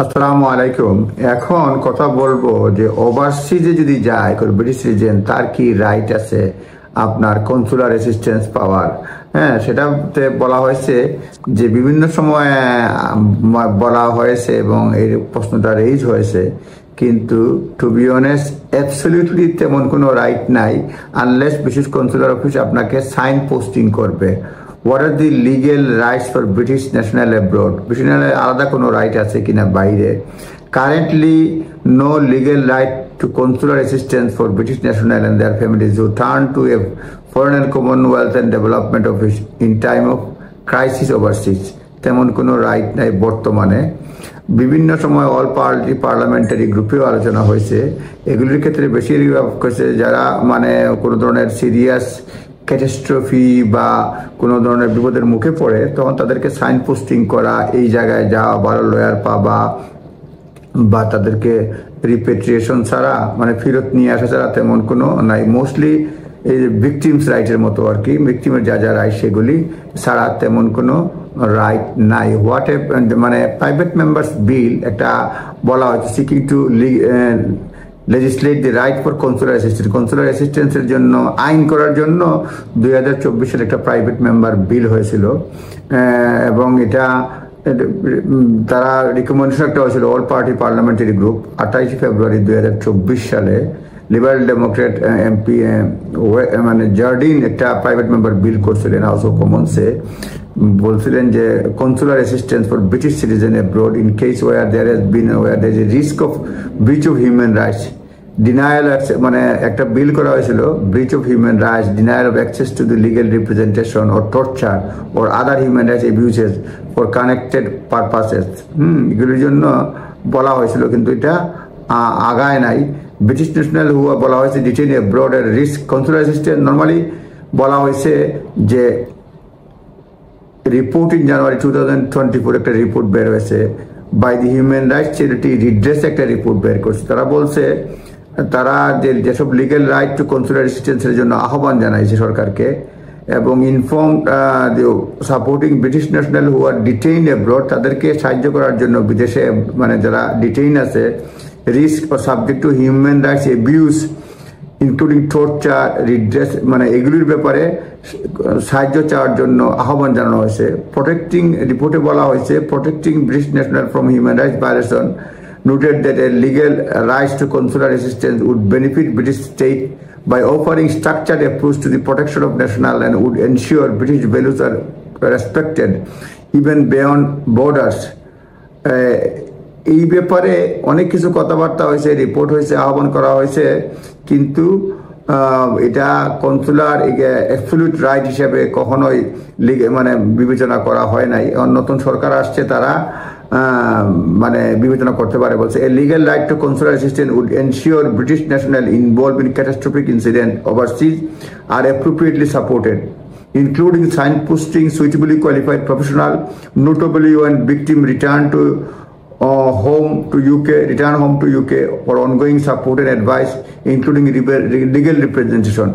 আসসালামু আলাইকুম। এখন কথা বলবো যে ওভারসিজে যদি যায় কোনো ব্রিটিশ সিটিজেন তার কি রাইট আছে আপনার কনসুলার অ্যাসিস্ট্যান্স পাওয়ার। হ্যাঁ, সেটাতে বলা হয়েছে যে বিভিন্ন সময় বলা হয়েছে এবং এই প্রশ্নটা রেইজ হয়েছে, কিন্তু টু বি অনেস্ট অ্যাবসলিউটলি তেমন কোনো রাইট নাই আনলেস বিশেষ কনসুলার অফিস আপনাকে সাইন পোস্টিং করবে। What are the legal rights for British national abroad, British আলাদা কোনো রাইট আছে কিনা বাইরে। Currently no legal right to consular assistance for British national and their families who turn to a foreign and commonwealth and development office in time of crisis overseas. তেমন কোনো right নাই বর্তমানে। বিভিন্ন সময় অল পার্টি পার্লামেন্টারি গ্রুপেও আলোচনা হয়েছে। এগুলির ক্ষেত্রে বেশিরভাগ হয়েছে যারা কোনো ধরনের সিরিয়াস ক্যাটাস্ট্রফি বা কোনো ধরনের বিপদের মুখে পড়ে, তখন তাদেরকে সাইন পোস্টিং করা, এই জায়গায় যাওয়া, ভালো লয়ার পাবা বা তাদেরকে রিপেট্রিয়েশন ছাড়া ফেরত নিয়ে আসা ছাড়া তেমন কোনো নাই। মোস্টলি এই ভিকটিমস রাইটের মতো আর কি, ভিকটিমের যা যা রাইট সেগুলি ছাড়া তেমন কোনো রাইট নাই। What a private members bill একটা বলা হয়েছে seeking to legislate the right for consular assistance, consular অ্যাসিস্ট্যান্সের জন্য আইন করার জন্য 2024 একটা প্রাইভেট মেম্বার বিল হয়েছিল এবং এটা তারা রিকমেন্ডেশন একটা হয়েছিল all party parliamentary group 28 February 2024 সালে। লিবারেল ডেমোক্রেট এমপি জার্ডিন একটা প্রাইভেট মেম্বার বিল করছিলেন হাউস অফ কমন্সে। বলছিলেন যে consular assistance for British citizen abroad in case where there has been where there is a risk of breach of human rights, denial একটা bill করা হয়েছিল breach of human rights, denial of access to the legal representation or torture or other human rights abuses for connected purposes. এগুলির জন্য বলা হয়েছিল, কিন্তু এটা আগায় নাই। ব্রিটিশ ন্যাশনাল হুয়া বলা হয়েছে ডিটেইন অ্যাব্রড এর রিস্ক। কনসুলার অ্যাসিস্ট্যান্ট নর্মালি বলা হয়েছে যে রিপোর্ট ইন জানুয়ারি 2024 একটা রিপোর্ট বের হয়েছে by the human rights charity Redress, একটা রিপোর্ট বের করছে। তারা বলছে তারা যেসব লিগেল রাইট টু কনসুলার অ্যাসিস্ট্যান্সের জন্য আহ্বান জানাইছে সরকারকে এবং inform supporting British national who are detain abroad, তাদেরকে সাহায্য করার জন্য বিদেশে যারা ডিটেইন আছে রিস্ক ও subject to human rights abuse including torture Redress, এগুলির ব্যাপারে সাহায্য চাওয়ার জন্য আহ্বান জানানো হয়েছে। প্রোটেক্টিং রিপোর্টে বলা হয়েছে protecting British national from human rights violation noted that a legal rights to consular assistance would benefit British state by offering structured approach to the protection of national and would ensure British values are respected even beyond borders. এই ব্যাপারে অনেক কিছু কথাবার্তা হয়েছে, report হয়েছে, আহ্বান করা হয়েছে, কিন্তু এটা কনসুলার অ্যাবসলিউট রাইট হিসেবে কখনোই বিবেচনা করা হয় নাই। নতুন সরকার আসছে, তারা বিবেচনা করতে পারে বলছে। A legal right to consular assistance would ensure British national involve in catastrophic incident overseas are appropriately supported, including signposting suitably qualified professional, notably when victim return home to UK for ongoing support and advice, including legal representation.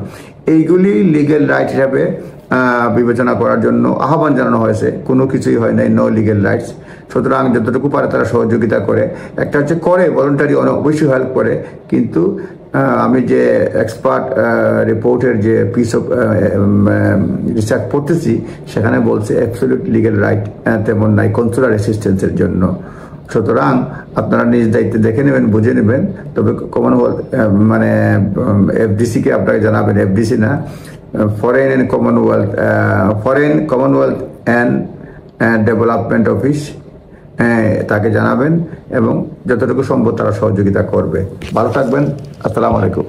এইগুলি legal right হিসাবে বিবেচনা করার জন্য আহ্বান জানানো হয়েছে। কোনো কিছুই হয় নাই, নো লিগেল রাইটস। সুতরাং যতটুকু পারে তারা সহযোগিতা করে, একটা হচ্ছে করে ভলেন্টারি, অবশ্যই হেল্প করে, কিন্তু আমি যে এক্সপার্ট রিপোর্টের যে পিস অফ রিসার্চ পড়তেছি সেখানে বলছে অ্যাবসলিউট লিগেল রাইট তেমন নাই কনসুলার অ্যাসিস্ট্যান্সের জন্য। সুতরাং আপনারা নিজ দায়িত্বে দেখে নেবেন, বুঝে নেবেন। তবে কমনওয়েলথ এফডিসিকে আপনাকে জানাবেন, এফডিসি না, foreign Commonwealth and development office, তাকে জানাবেন এবং যতটুকু সম্ভব তারা সহযোগিতা করবে। ভালো থাকবেন। আসসালামু আলাইকুম।